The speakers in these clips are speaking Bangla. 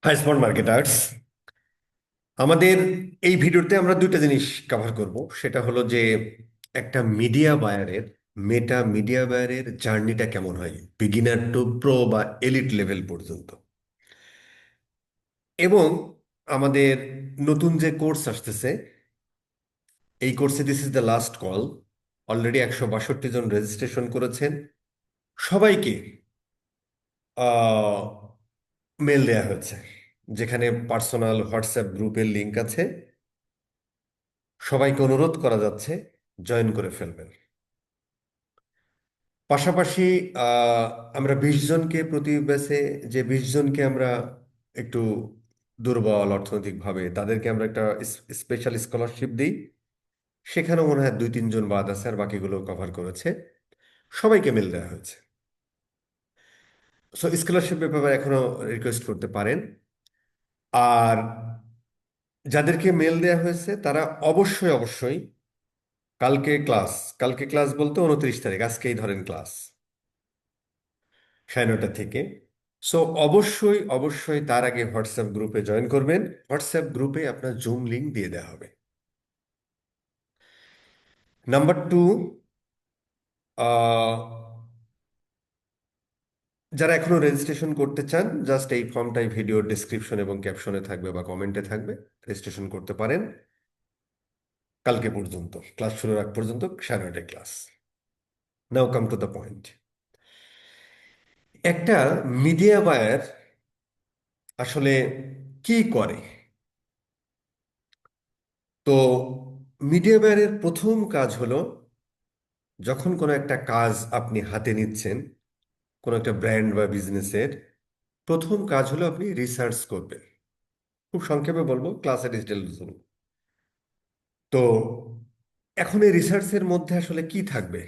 হাই স্মার্ট মার্কেটার্স, আমাদের এই ভিডিওতে আমরা দুইটা জিনিস কভার করব। সেটা হলো যে একটা মিডিয়া বায়ারের মিডিয়া বায়ারের জার্নিটা কেমন হয়, বিগিনার টু প্রো বা এলিট লেভেল পর্যন্ত। এবং আমাদের নতুন যে কোর্স আসতেছে, এই কোর্সে this is the last call. Already 162 জন রেজিস্ট্রেশন করেছেন। সবাইকে মেল দেয়া হয়েছে, যেখানে পার্সোনাল হোয়াটসঅ্যাপ গ্রুপের লিংক আছে। সবাইকে অনুরোধ করা যাচ্ছে জয়েন করে ফেলবেন। পাশাপাশি আহ, আমরা 20 জনকে প্রতি ব্যাচে, যে 20 জনকে আমরা একটু দুর্বল অর্থনৈতিকভাবে, তাদেরকে আমরা একটা স্পেশাল স্কলারশিপ দিই। সেখানেও মনে হয় 2-3 জন বাদ আছে, আর বাকিগুলো কভার করেছে। সবাইকে মেল দেওয়া হয়েছে। সো স্কলারশিপ ব্যাপারে এখনো রিকোয়েস্ট করতে পারেন। আর যাদেরকে মেল দেওয়া হয়েছে তারা অবশ্যই অবশ্যই কালকে ক্লাস, কালকে ক্লাস বলতে 29 তারিখ, আজকেই ধরেন ক্লাস 9:30 থেকে। সো অবশ্যই অবশ্যই তার আগে হোয়াটসঅ্যাপ গ্রুপে জয়েন করবেন। হোয়াটসঅ্যাপ গ্রুপে আপনার জুম লিংক দিয়ে দেওয়া হবে। নাম্বার টু, যারা এখনো রেজিস্ট্রেশন করতে চান, জাস্ট এই ফর্মটাই ভিডিও ডিসক্রিপশন এবং ক্যাপশনে থাকবে বা কমেন্টে থাকবে। রেজিস্ট্রেশন করতে পারেন কালকে পর্যন্ত, ক্লাস শুরুর আগ পর্যন্ত 9:30 class. Now come to the point. একটা মিডিয়া বায়ার আসলে কি করে? তো মিডিয়া বায়ারের প্রথম কাজ হলো, যখন কোনো একটা কাজ আপনি হাতে নিচ্ছেন, কোনো একটা ব্র্যান্ড বা বিজনেসের, প্রথম কাজ হলো আপনি রিসার্চ করবেন। খুব সংক্ষেপে বলবো, ক্লাসে ডিটেল শুনুন। তো এখন এই রিসার্চের মধ্যে আসলে কি থাকবে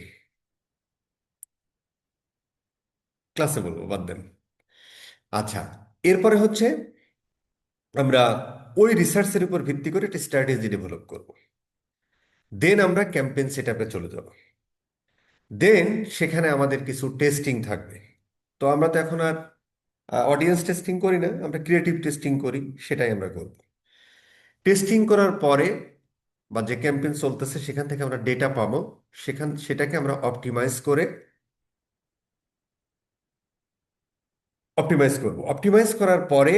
ক্লাসে বলবো, বাদ দেন। আচ্ছা, এরপরে হচ্ছে আমরা ওই রিসার্চের উপর ভিত্তি করে একটা স্ট্র্যাটেজি ডেভেলপ করব। দেন আমরা ক্যাম্পেইন সেট আপে চলে যাব। দেন সেখানে আমাদের কিছু টেস্টিং থাকবে। তো আমরা তো এখন আর অডিয়েন্স টেস্টিং করি না, আমরা ক্রিয়েটিভ টেস্টিং করি। সেটাই আমরা করব। টেস্টিং করার পরে বা যে ক্যাম্পেইন চলতেছে সেখান থেকে আমরা ডেটা পাবো। সেটাকে আমরা অপটিমাইজ করব। অপটিমাইজ করার পরে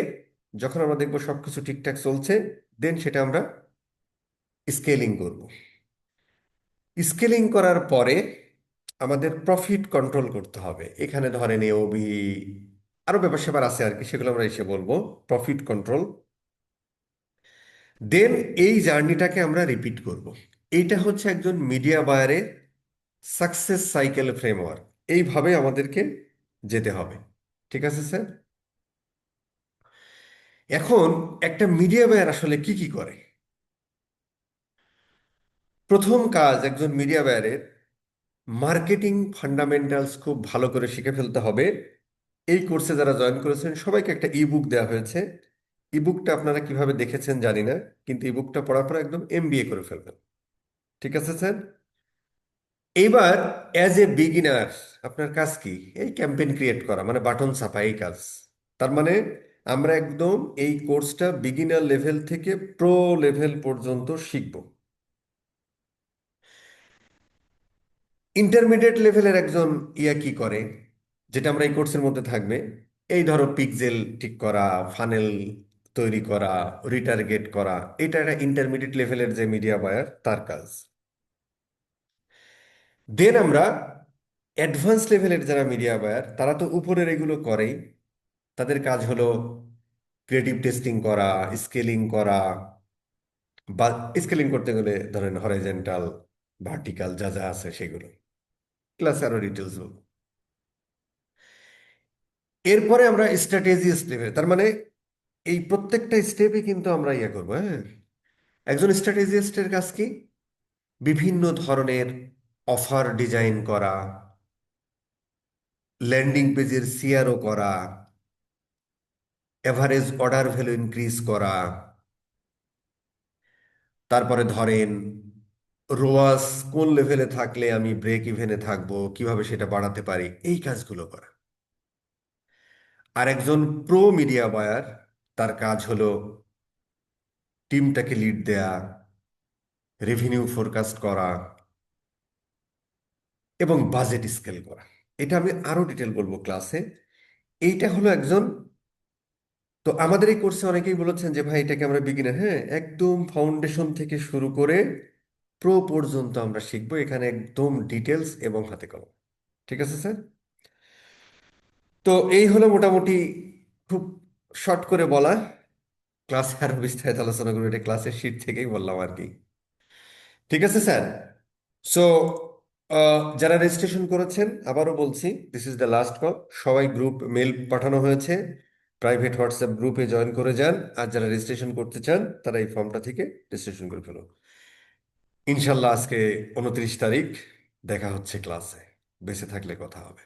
যখন আমরা দেখবো সবকিছু ঠিকঠাক চলছে, দেন সেটা আমরা স্কেলিং করব। স্কেলিং করার পরে আমাদের প্রফিট কন্ট্রোল করতে হবে। এখানে ধরেন এওবি, আরো ব্যাপার স্যাপার আছে আর কি, সেগুলো আমরা এসে বলবো। Profit control. দেন এই জার্নিটাকে আমরা রিপিট করব। এইটা হচ্ছে একজন মিডিয়া বায়ারের সাকসেস সাইকেল ফ্রেমওয়ার্ক। এইভাবে আমাদেরকে যেতে হবে। ঠিক আছে স্যার? এখন একটা মিডিয়া বায়ার আসলে কি কি করে? প্রথম কাজ একজন মিডিয়া বায়ারের, মার্কেটিং ফান্ডামেন্টালস খুব ভালো করে শিখে ফেলতে হবে। এই কোর্সে যারা জয়েন করেছেন সবাইকে একটা ইবুক দেওয়া হয়েছে। ইবুকটা আপনারা কিভাবে দেখেছেন জানি না, কিন্তু ইবুকটা পড়ার পর একদম এমবিএ করে ফেলবেন। ঠিক আছে স্যার? এইবার অ্যাজ এ বিগিনার আপনার কাজ কি? এই ক্যাম্পেইন ক্রিয়েট করা, মানে বাটন ছাপা, এই কাজ। তার মানে আমরা একদম এই কোর্সটা বিগিনার লেভেল থেকে প্রো লেভেল পর্যন্ত শিখব। ইন্টারমিডিয়েট লেভেলের একজন কি করে, যেটা আমরা এই কোর্সের মধ্যে থাকবে, এই ধরো পিক্সেল ঠিক করা, ফানেল তৈরি করা, রিটার্গেট করা। এটা একটা ইন্টারমিডিয়েট লেভেলের যে মিডিয়া বায়ার, তার কাজ। দেন আমরা অ্যাডভান্স লেভেলের যারা মিডিয়া বায়ার, তারা তো উপরের এগুলো করেই। তাদের কাজ হলো ক্রিয়েটিভ টেস্টিং করা, স্কেলিং করা। বা স্কেলিং করতে গেলে ধরেন হরাইজন্টাল, ভার্টিক্যাল যা যা আছে সেগুলো ক্লাস আরো ডিটেলস বলবো। এরপরে আমরা স্ট্র্যাটেজি স্টেপে, তার মানে এই প্রত্যেকটা স্টেপে কিন্তু আমরা করবো। হ্যাঁ, একজন স্ট্র্যাটেজিস্টের কাজ কি? বিভিন্ন ধরনের অফার ডিজাইন করা, ল্যান্ডিং পেজের সিআরও করা, এভারেজ অর্ডার ভ্যালু ইনক্রিজ করা, তারপরে ধরেন রোয়াস কোন লেভেলে থাকলে আমি ব্রেক ইভেনে থাকবো, কিভাবে সেটা বাড়াতে পারি, এই কাজগুলো করা। আর একজন প্রো মিডিয়া বায়ার তার কাজ হলো টিমটাকে লিড দেয়া, রেভিনিউ ফোরকাস্ট করা এবং বাজেট স্কেল করা। এটা আমি আরো ডিটেল বলবো ক্লাসে। এইটা হলো একজন, তো আমাদের এই কোর্সে অনেকেই বলেছেন যে ভাই এটাকে আমরা বিগিনার, হ্যাঁ একদম ফাউন্ডেশন থেকে শুরু করে প্রো পর্যন্ত আমরা শিখবো এখানে, একদম ডিটেলস এবং হাতে কলম। ঠিক আছে স্যার? তো এই হলো মোটামুটি, খুব শর্ট করে বলা। ক্লাসে আরো বিস্তারিত আলোচনা করবো, এটা ক্লাসের শিট থেকেই বললাম আর কি। ঠিক আছে স্যার? সো যারা রেজিস্ট্রেশন করেছেন, আবারও বলছি, this is the last call. সবাই গ্রুপ মেল পাঠানো হয়েছে, প্রাইভেট হোয়াটসঅ্যাপ গ্রুপে জয়েন করে যান। আর যারা রেজিস্ট্রেশন করতে চান তারা এই ফর্মটা থেকে রেজিস্ট্রেশন করে ফেলুন। ইনশাল্লাহ আজকে 29 তারিখ দেখা হচ্ছে ক্লাসে, বেঁচে থাকলে কথা হবে।